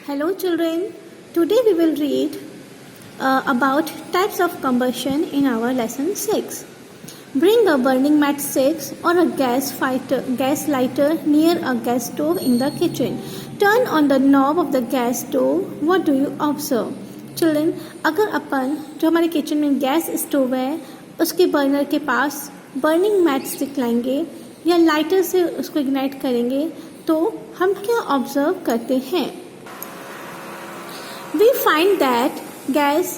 Hello children, today we will read about types of combustion in our lesson 6. Bring a burning match 6 or a gas lighter near a gas stove in the kitchen. Turn on the knob of the gas stove. What do you observe? Children, अगर अपन जो हमारे kitchen में gas stove है उसके burner के पास burning match stick लाएंगे या lighter से उसको इग्नाइट करेंगे तो हम क्या ऑब्जर्व करते हैं? We find that gas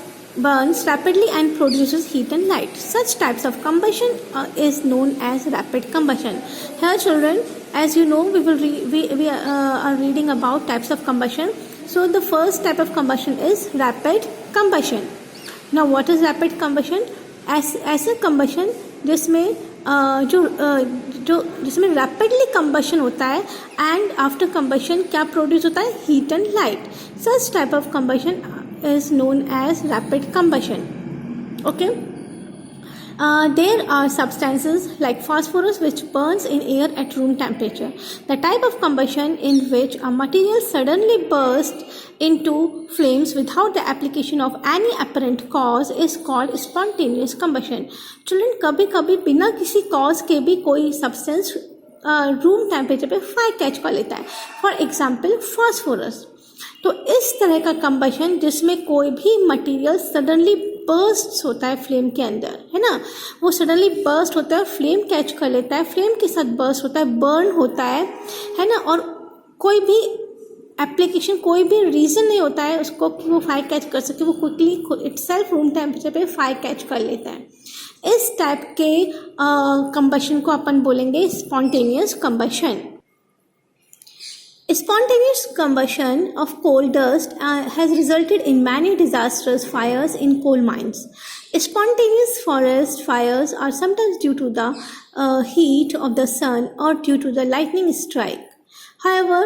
burns rapidly and produces heat and light. Such types of combustion is known as rapid combustion. Here children, as you know, we are reading about types of combustion. So the first type of combustion is rapid combustion. Now what is rapid combustion? ऐसे combustion जिसमें जिसमें rapidly combustion होता है and after combustion क्या produce होता है? Heat and light. Such type of combustion is known as rapid combustion. Okay, there are substances like phosphorus which burns in air at room temperature. The type of combustion in which a material suddenly bursts into flames without the application of any apparent cause is called spontaneous combustion. Children, कभी कभी बिना किसी cause के भी कोई substance room temperature पे fire catch कर लेता है. For example phosphorus. तो इस तरह का कंबशन जिसमें कोई भी मटेरियल सडनली बर्स्ट होता है फ्लेम के अंदर, है ना, वो सडनली बर्स्ट होता है, फ्लेम कैच कर लेता है, फ्लेम के साथ बर्स्ट होता है, बर्न होता है ना, और कोई भी एप्लीकेशन, कोई भी रीज़न नहीं होता है उसको कि वो फायर कैच कर सके, वो क्विकली इटसेल्फ रूम टेम्परेचर पे फायर कैच कर लेता है. इस टाइप के कंबशन को अपन बोलेंगे spontaneous combustion. Spontaneous combustion of coal dust has resulted in many disastrous fires in coal mines. Spontaneous forest fires are sometimes due to the heat of the sun or due to the lightning strike. However,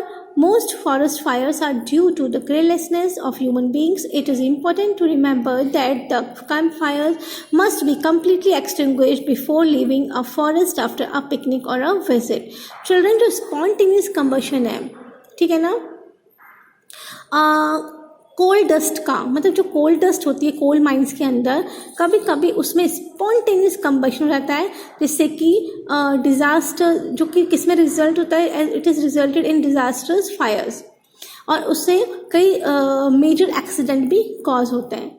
most forest fires are due to the carelessness of human beings. It is important to remember that the campfires must be completely extinguished before leaving a forest after a picnic or a visit. Children, जो spontaneous combustion है, ठीक है ना, कोल dust का मतलब जो कोल dust होती है कोल माइंस के अंदर, कभी कभी उसमें स्पॉन्टेनियस कंबशन हो जाता है जिससे कि डिज़ास्टर, जो कि किस में रिजल्ट होता है, it is resulted in disasters fires, और उससे कई मेजर एक्सीडेंट भी कॉज होते हैं.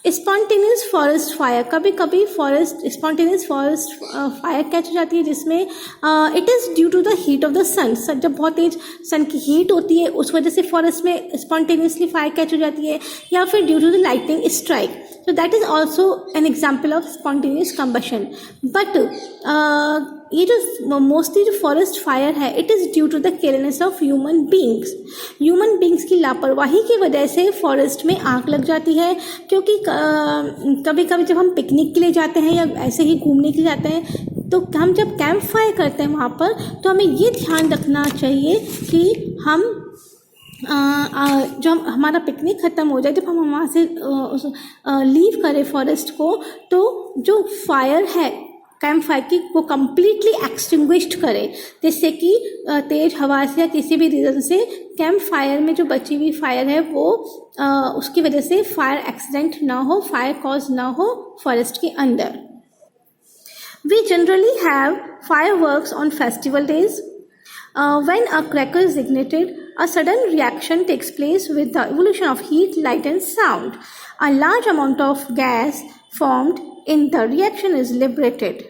स्पॉन्टेनियस फॉरेस्ट फायर, कभी कभी स्पॉन्टेनियस फॉरेस्ट फायर कैच हो जाती है जिसमें it is due to the heat of the sun. जब बहुत तेज सन की हीट होती है उस वजह से फॉरेस्ट में स्पॉन्टेनियसली फायर कैच हो जाती है, या फिर due to the lightning strike. So that is also an example of spontaneous combustion. But ये जो मोस्टली जो फॉरेस्ट फायर है it is due to the carelessness of human beings की लापरवाही की वजह से फॉरेस्ट में आग लग जाती है. क्योंकि कभी कभी जब हम पिकनिक के लिए जाते हैं या ऐसे ही घूमने के लिए जाते हैं तो हम जब कैंप फायर करते हैं वहाँ पर, तो हमें ये ध्यान रखना चाहिए कि हम जब हमारा पिकनिक ख़त्म हो जाए, जब हम वहाँ से लीव करें फॉरेस्ट को, तो जो फायर है कैंप फायर की वो कम्प्लीटली एक्सटिंग्विश्ड करें, जिससे कि तेज़ हवा से या किसी भी रीज़न से कैंप फायर में जो बची हुई फायर है वो उसकी वजह से फायर एक्सीडेंट ना हो, फायर कॉज ना हो फॉरेस्ट के अंदर. We generally have fireworks on festival days. When a cracker is ignited, a sudden reaction takes place with the evolution of heat, light and sound. A large amount of gas formed in the reaction is liberated.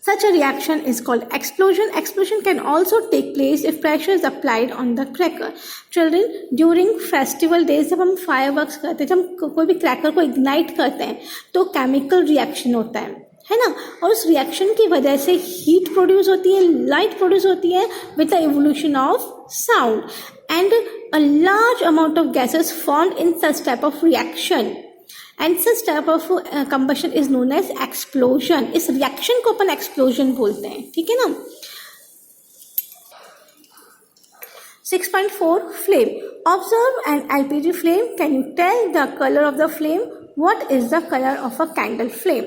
Such a reaction is called explosion. Explosion can also take place if pressure is applied on the cracker. Children, during festival days जब हम fireworks करते हैं, जब हम कोई भी cracker को ignite करते हैं तो chemical reaction होता है ना, और उस रिएक्शन की वजह से हीट प्रोड्यूस होती है, लाइट प्रोड्यूस होती है with the evolution of sound, and a large amount of gases formed in such type of reaction, and such type of combustion is known as explosion. इस reaction को अपन explosion बोलते हैं, ठीक है ना. 6.4 Flame. Observe an LPG flame. Can you tell the color of the flame? What is the color of a candle flame?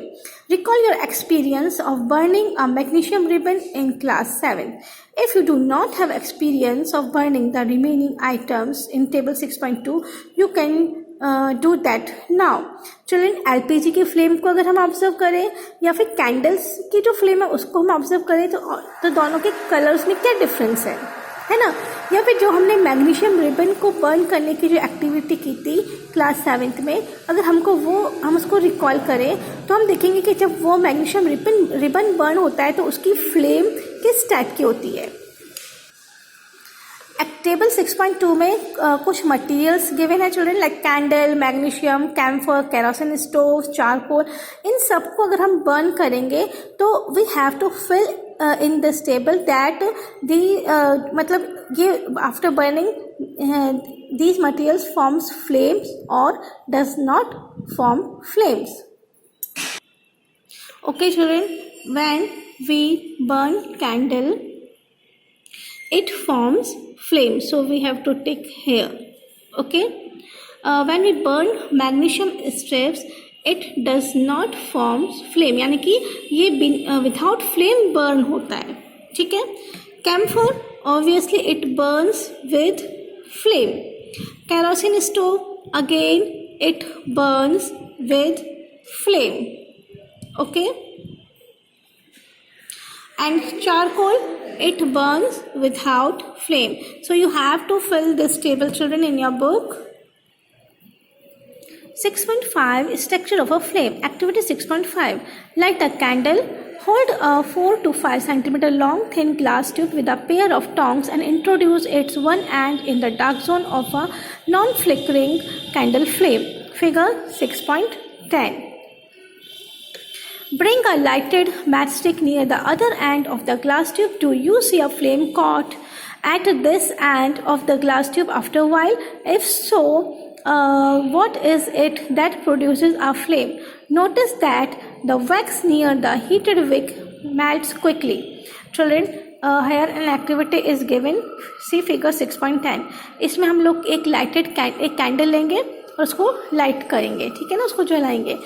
Recall your experience of burning a magnesium ribbon in class 7. If you do not have experience of burning the remaining items in table 6.2, you can do that now. Children, LPG की flame को अगर हम observe करें या फिर candles की जो flame है उसको हम ऑब्जर्व करें तो दोनों के कलर्स में क्या डिफरेंस है ना. या फिर जो हमने मैग्नीशियम रिबन को बर्न करने की जो एक्टिविटी की थी क्लास 7th में, अगर हम उसको रिकॉल करें तो हम देखेंगे कि जब वो मैग्नीशियम रिबन बर्न होता है तो उसकी फ्लेम किस टाइप की होती है. टेबल 6.2 में कुछ मटेरियल्स गिवन है children, like candle, magnesium, camphor, kerosene stove, charcoal. इन सबको अगर हम बर्न करेंगे तो we have to fill in this table that मतलब ये after burning these materials forms flames or does not form flames. Okay children, when we burn candle it forms flame, so we have to tick here. Okay, when we burn magnesium strips it does not forms flame, यानी कि ये without flame burn होता है. ठीक है. Camphor obviously it burns with flame. Kerosene stove again it burns with flame. Okay. And charcoal it burns without flame. So you have to fill this table children in your book. 6.5 Structure of a flame. Activity 6.5. Light a candle. Hold a 4 to 5 centimeter long thin glass tube with a pair of tongs and introduce its one end in the dark zone of a non-flickering candle flame. Figure 6.10. Bring a lighted matchstick near the other end of the glass tube. Do you see a flame caught at this end of the glass tube after a while? If so, what is it that produces a flame? Notice that the wax near the heated wick melts quickly. Children, here an activity is given. See figure 6.10. इसमें हम लोग एक candle लेंगे और उसको light करेंगे. ठीक है ना, उसको जलाएंगे.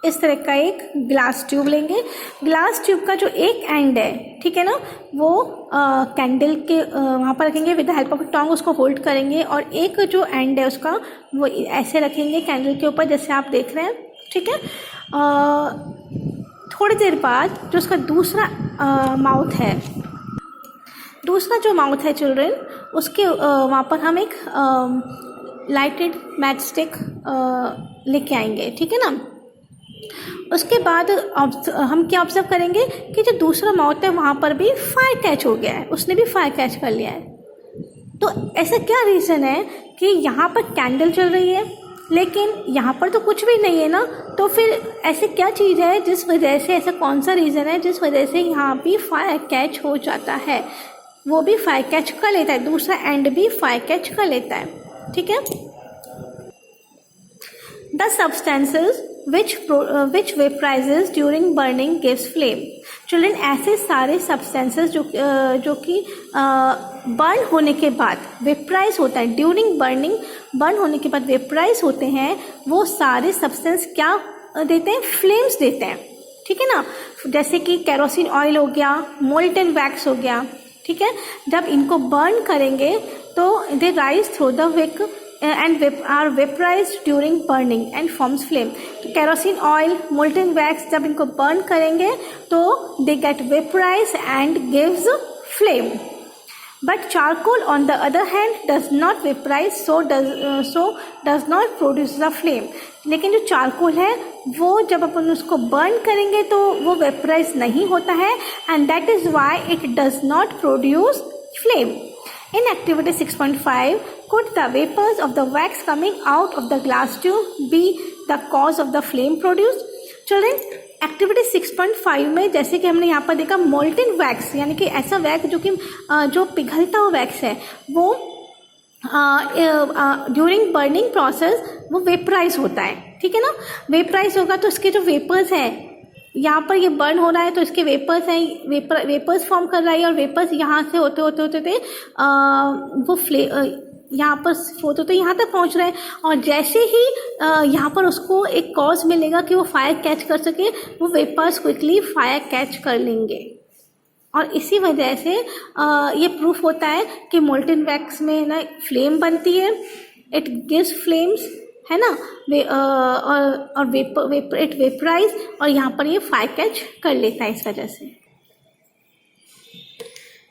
इस तरह का एक ग्लास ट्यूब लेंगे. ग्लास ट्यूब का जो एक एंड है, ठीक है ना, वो कैंडल के वहाँ पर रखेंगे. With the help of Tong उसको होल्ड करेंगे और एक जो एंड है उसका वो ऐसे रखेंगे कैंडल के ऊपर, जैसे आप देख रहे हैं. ठीक है. थोड़ी देर बाद जो उसका दूसरा जो माउथ है चिल्ड्रन, उसके वहाँ पर हम एक लाइटेड मैच स्टिक लेके आएंगे. ठीक है ना. उसके बाद हम क्या ऑब्जर्व करेंगे कि जो दूसरा माउथ है वहाँ पर भी फायर कैच हो गया है, उसने भी फायर कैच कर लिया है. तो ऐसा क्या रीज़न है कि यहाँ पर कैंडल चल रही है लेकिन यहाँ पर तो कुछ भी नहीं है ना. तो फिर ऐसे क्या चीज़ है जिस वजह से, ऐसा कौन सा रीज़न है जिस वजह से यहाँ भी फायर कैच हो जाता है? वो भी फायर कैच कर लेता है, दूसरा एंड भी फायर कैच कर लेता है. ठीक है. The substances which vaporizes during burning gives flame. Children, ऐसे सारे substances जो कि बर्न होने के बाद वेपराइज होता है, ड्यूरिंग बर्न होने के बाद वेपराइज होते हैं, वो सारे सब्सटेंस क्या देते हैं? फ्लेम्स देते हैं. ठीक है ना. जैसे कि केरोसिन ऑयल हो गया, मोल्टन वैक्स हो गया. ठीक है. जब इनको बर्न करेंगे तो they rise through the wick and are vaporized during burning and forms flame. तो kerosene oil, molten wax जब इनको burn करेंगे तो they get vaporized and gives flame. But charcoal on the other hand does not vaporize, so does not produce the flame. लेकिन जो charcoal है वो जब अपन उसको बर्न करेंगे तो वो वेपराइज नहीं होता है, and that is why it does not produce flame. In activity 6.5, could the vapors of the wax coming out of the glass tube be the cause of the flame produced? Children, activity 6.5 में जैसे कि हमने यहाँ पर देखा molten wax, यानी कि ऐसा वैक्स जो पिघलता हुआ वैक्स है, वो ड्यूरिंग बर्निंग प्रोसेस वो वेपराइज होता है. ठीक है ना. वेपराइज होगा तो इसके जो वेपर्स हैं, यहाँ पर ये बर्न हो रहा है तो इसके वेपर्स हैं, वेपर्स फॉर्म कर रहा है और वेपर्स यहाँ से होते यहाँ पर फोटो तो यहाँ तक पहुँच रहा है, और जैसे ही यहाँ पर उसको एक कॉज मिलेगा कि वो फायर कैच कर सके, वो वेपर्स क्विकली फायर कैच कर लेंगे। और इसी वजह से ये प्रूफ होता है कि मोल्टन वैक्स में ना फ्लेम बनती है, इट गिव्स फ्लेम्स, है ना, और वेपर इट वेपराइज, और यहाँ पर ये फायर कैच कर लेता है इस वजह से।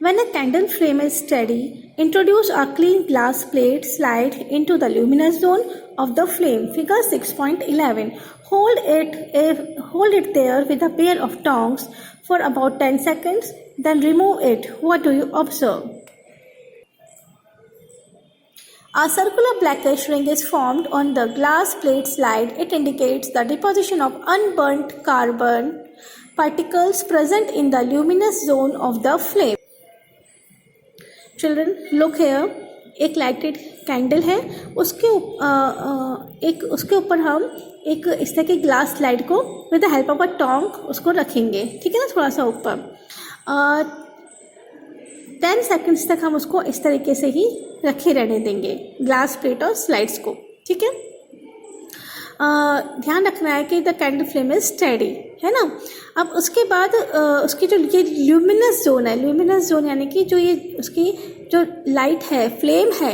When a candle flame is steady, introduce a clean glass plate slide into the luminous zone of the flame. Figure 6.11. Hold it there with a pair of tongs for about 10 seconds, then remove it. What do you observe? A circular blackish ring is formed on the glass plate slide. It indicates the deposition of unburnt carbon particles present in the luminous zone of the flame. Children look here, एक lighted candle है, उसके ऊपर हम एक इस तरह के glass slide को with the help of a tong उसको रखेंगे, ठीक है ना, थोड़ा सा ऊपर। 10 सेकेंड्स तक हम उसको इस तरीके से ही रखे रहने देंगे, ग्लास प्लेट और स्लाइड्स को, ठीक है। ध्यान रखना है कि the candle flame is steady, है ना। अब उसके बाद उसकी जो ये ल्यूमिनस जोन है, ल्यूमिनस जोन यानी कि जो ये उसकी जो लाइट है, फ्लेम है,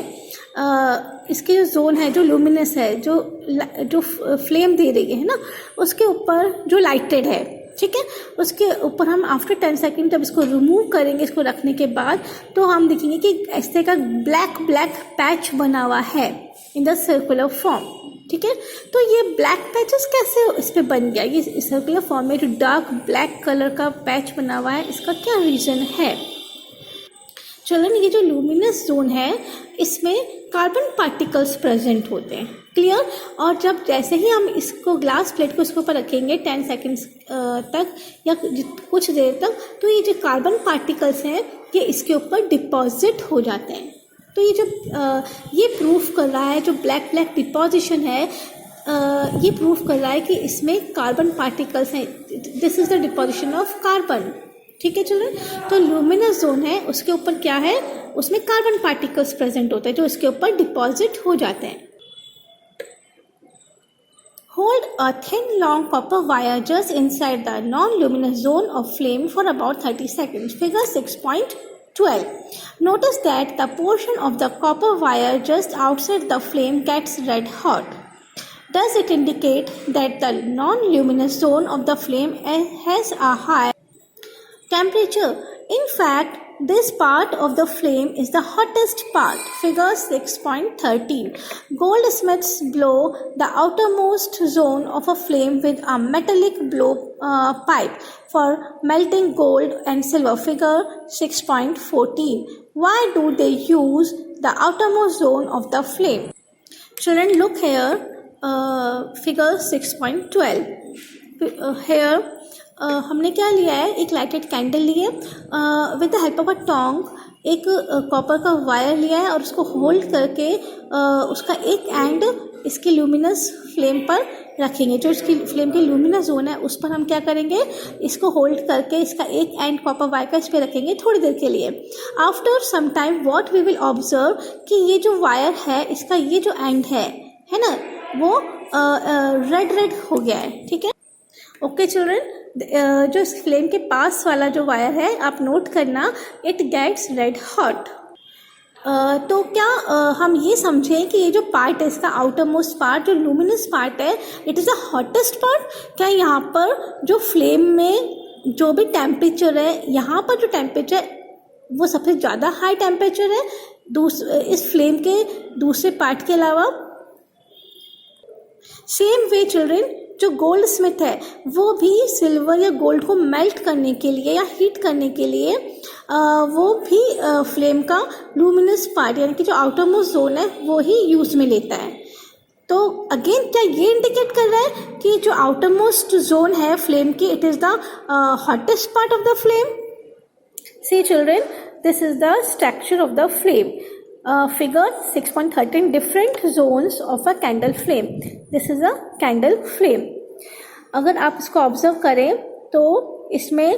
इसकी जो जोन है जो लूमिनस है, जो फ्लेम दे रही है ना, उसके ऊपर जो लाइटेड है, ठीक है, उसके ऊपर हम आफ्टर 10 सेकेंड जब इसको रिमूव करेंगे, इसको रखने के बाद, तो हम देखेंगे कि इस तरह का ब्लैक पैच बना हुआ है इन द सर्कुलर फॉर्म, ठीक है। तो ये ब्लैक पैचेस कैसे इस पर बन गया, ये सर्कुलर फॉर्म में जो डार्क ब्लैक कलर का पैच बना हुआ है, इसका क्या रीज़न है। चलो, ये जो लूमिनस जोन है इसमें कार्बन पार्टिकल्स प्रेजेंट होते हैं, क्लियर। और जब जैसे ही हम इसको ग्लास प्लेट को इसके ऊपर रखेंगे 10 सेकेंड्स तक या कुछ देर तक, तो ये जो कार्बन पार्टिकल्स हैं ये इसके ऊपर डिपॉजिट हो जाते हैं। तो ये जब ये प्रूफ कर रहा है, जो ब्लैक डिपॉजिशन है, ये प्रूफ कर रहा है कि इसमें कार्बन पार्टिकल्स हैं, this is the deposition of carbon, ठीक है चिल्ड्रन। तो लूमिनस जोन है, उसके ऊपर क्या है, उसमें कार्बन पार्टिकल्स प्रेजेंट होते हैं जो इसके ऊपर डिपॉजिट हो जाते हैं। Hold a thin long copper wire just inside the non-luminous zone of flame for about 30 seconds. Figure 6.12. Notice that the portion of the copper wire just outside the flame gets red hot. Does it indicate that the non-luminous zone of the flame has a high temperature? In fact, this part of the flame is the hottest part. Figure 6.13. Goldsmiths blow the outermost zone of a flame with a metallic blow pipe for melting gold and silver. Figure 6.14. Why do they use the outermost zone of the flame? Children, look here. Figure 6.12. Here हमने क्या लिया है, एक lighted candle ली है, with the help of a tong एक copper का wire लिया है और उसको होल्ड करके उसका एक एंड इसकी लूमिनस फ्लेम पर रखेंगे। जो इसकी फ्लेम की लूमिनस जोन है उस पर हम क्या करेंगे, इसको होल्ड करके इसका एक एंड कॉपर वायर का इस पर रखेंगे थोड़ी देर के लिए। After some time what we will observe कि ये जो वायर है, इसका ये जो एंड है ना, वो रेड हो गया है, ठीक है। ओके चिल्ड्रन, जो इस फ्लेम के पास वाला जो वायर है, आप नोट करना, इट गेट्स रेड हॉट। तो क्या हम ये समझें कि ये जो पार्ट है, इसका आउटर मोस्ट पार्ट जो लूमिनस पार्ट है, it is the hottest part. क्या यहाँ पर जो फ्लेम में जो भी टेम्परेचर है, यहाँ पर जो टेम्परेचर वो सबसे ज़्यादा हाई टेम्परेचर है इस फ्लेम के दूसरे पार्ट के अलावा। सेम वे चिल्ड्रन, जो गोल्ड स्मिथ है वो भी सिल्वर या गोल्ड को मेल्ट करने के लिए या हीट करने के लिए वो भी फ्लेम का लूमिनस पार्ट यानी कि जो आउटर मोस्ट जोन है वो ही यूज में लेता है। तो अगेन क्या ये इंडिकेट कर रहा है कि जो आउटर मोस्ट जोन है फ्लेम की, it is the hottest part of the flame. See children, this is the structure of the flame. Figure 6.13. Different zones of a candle flame. This is a candle flame. अगर आप इसको observe करें तो इसमें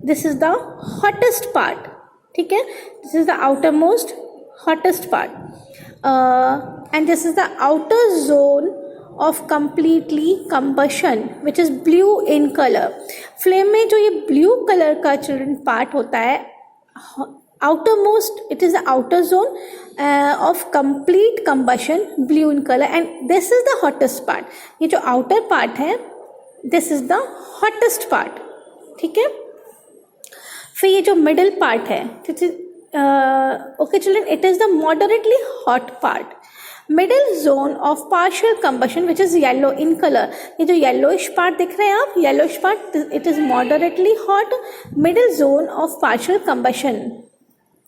this is the hottest part, ठीक है, this is the outermost hottest part. and this is the outer zone of completely combustion which is blue in color. Flame में जो ये blue color का children part होता है, outermost, it is the outer zone of complete combustion, blue in color, and this is the hottest part. ये जो outer part है, this is the hottest part. ठीक है. फिर ये जो middle part है, okay children, it is the moderately hot part. Middle zone of partial combustion which is yellow in color. ये जो yellowish part दिख रहे हैं आप, yellowish part, it is moderately hot. Middle zone of partial combustion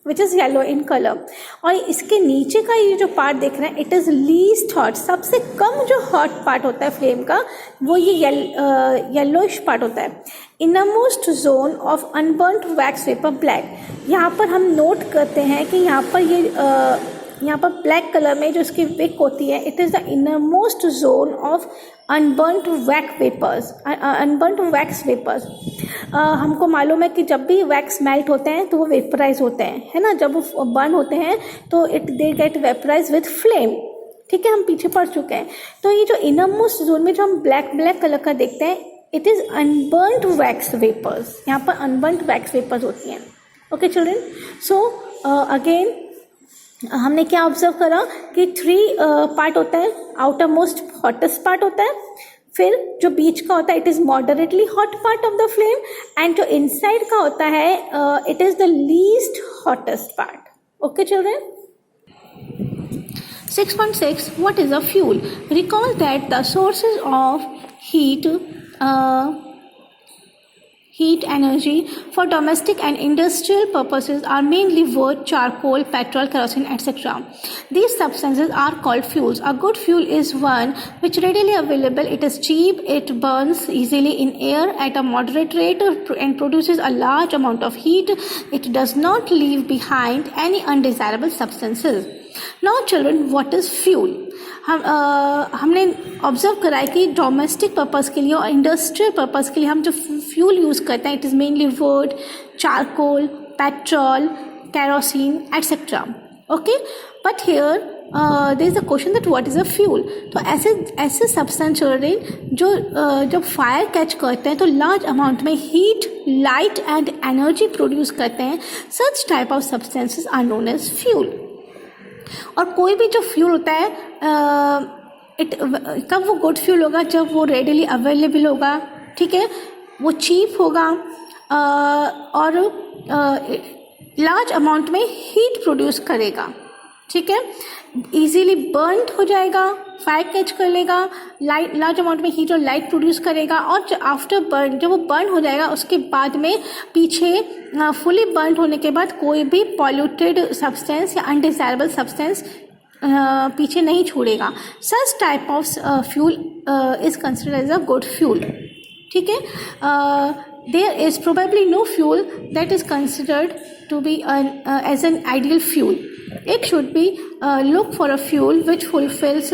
which is yellow in color. और इसके नीचे का ये जो पार्ट देख रहे हैं, it is least hot. सबसे कम जो hot part होता है फ्लेम का, वो ये yellowish part होता है. Innermost zone of unburnt wax vapor black. यहाँ पर हम नोट करते हैं कि यहाँ पर ब्लैक कलर में जो इसकी विक होती है, it is the innermost zone of unburned wax vapours. हमको मालूम है कि जब भी वैक्स मेल्ट होते हैं तो वो वेपराइज होते हैं, है ना. जब वो बर्न होते हैं तो they get vaporise with flame. ठीक है, हम पीछे पढ़ चुके हैं. तो ये जो इनरमोस्ट जोन में जो हम ब्लैक कलर का देखते हैं, it is unburned wax vapours. यहाँ पर अनबर्नड वैक्स वेपर्स होती हैं. ओके चिल्ड्रन, सो अगेन हमने क्या ऑब्जर्व करा कि 3 पार्ट होता है. आउटर मोस्ट हॉटेस्ट पार्ट होता है, फिर जो बीच का होता है it is moderately hot part of the flame, and जो इनसाइड का होता है it is the least hottest part. Okay children. 6.6 What is a fuel? Recall that the sources of heat energy for domestic and industrial purposes are mainly wood, charcoal, petrol, kerosene, etc. These substances are called fuels. A good fuel is one which is readily available. It is cheap, it burns easily in air at a moderate rate and produces a large amount of heat. It does not leave behind any undesirable substances. Now children, what is fuel? हमने observe करा है कि domestic purpose के लिए और industrial purpose के लिए हम जो फ्यूल यूज़ करते हैं, it is mainly wood, charcoal, petrol, kerosene etcetera. Okay, but here there is a question that what is a fuel. तो ऐसे सब्सटेंस चildren जो जब फायर कैच करते हैं तो लार्ज अमाउंट में heat, light and energy produce करते हैं. Such type of substances are known as fuel. और कोई भी जो फ्यूल होता है तब वो गुड फ्यूल होगा जब वो रेडिली अवेलेबल होगा. ठीक है, वो चीप होगा और लार्ज अमाउंट में हीट प्रोड्यूस करेगा. ठीक है, इजीली बर्न हो जाएगा, फायर कैच कर लेगा, लार्ज अमाउंट में हीट और लाइट प्रोड्यूस करेगा. और आफ्टर बर्न, जब वो बर्न हो जाएगा उसके बाद में पीछे फुली बर्न होने के बाद कोई भी पॉल्यूटेड सब्सटेंस या अनडिजायरेबल सब्सटेंस पीछे नहीं छोड़ेगा. Such type of fuel is considered as a good fuel. ठीक है, there is probably no fuel that is considered to be as an ideal fuel. It should be look for a fuel which fulfills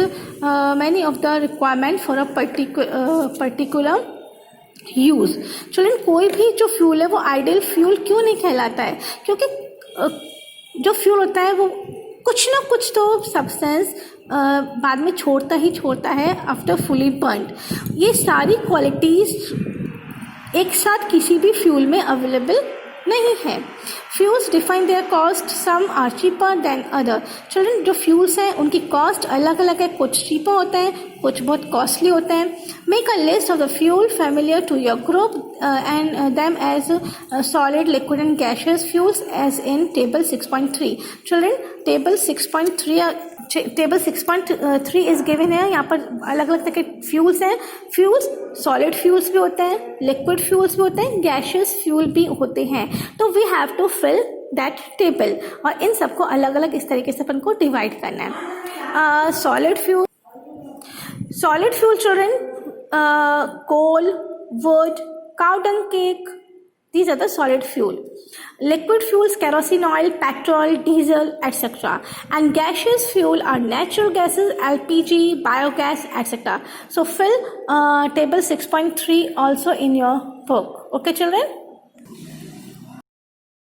many of the requirement for a particular use. Children, कोई भी जो fuel है वो ideal fuel क्यों नहीं कहलाता है? क्योंकि जो फ्यूल होता है वो कुछ ना कुछ तो सब्सटेंस बाद में छोड़ता है आफ्टर फुली बर्न्ड. ये सारी क्वालिटीज एक साथ किसी भी फ्यूल में अवेलेबल नहीं है. Fuels define their cost, some are cheaper than other. Children, जो फ्यूल्स हैं उनकी कॉस्ट अलग अलग है. कुछ चीपर होते हैं, कुछ बहुत कॉस्टली होते हैं. Make a list of the fuel familiar to your group and them as solid, liquid and gaseous fuels as in table 6.3. Children, table 6.3 is given है. यहाँ पर अलग अलग तरह के फ्यूल्स हैं. फ्यूल्स सॉलिड फ्यूल्स भी होते हैं, लिक्विड फ्यूल्स भी होते हैं, गैसियस फ्यूल भी होते हैं. तो we have to fill that table और इन सबको अलग अलग इस तरीके से अपन को डिवाइड करना है. Solid fuel children, coal, wood, cow dung cake, these are the solid fuel. Liquid fuels, kerosene oil, petrol, diesel, etc. And gaseous fuel are natural gases, LPG, biogas, etc. So fill table 6.3 also in your book. Okay children?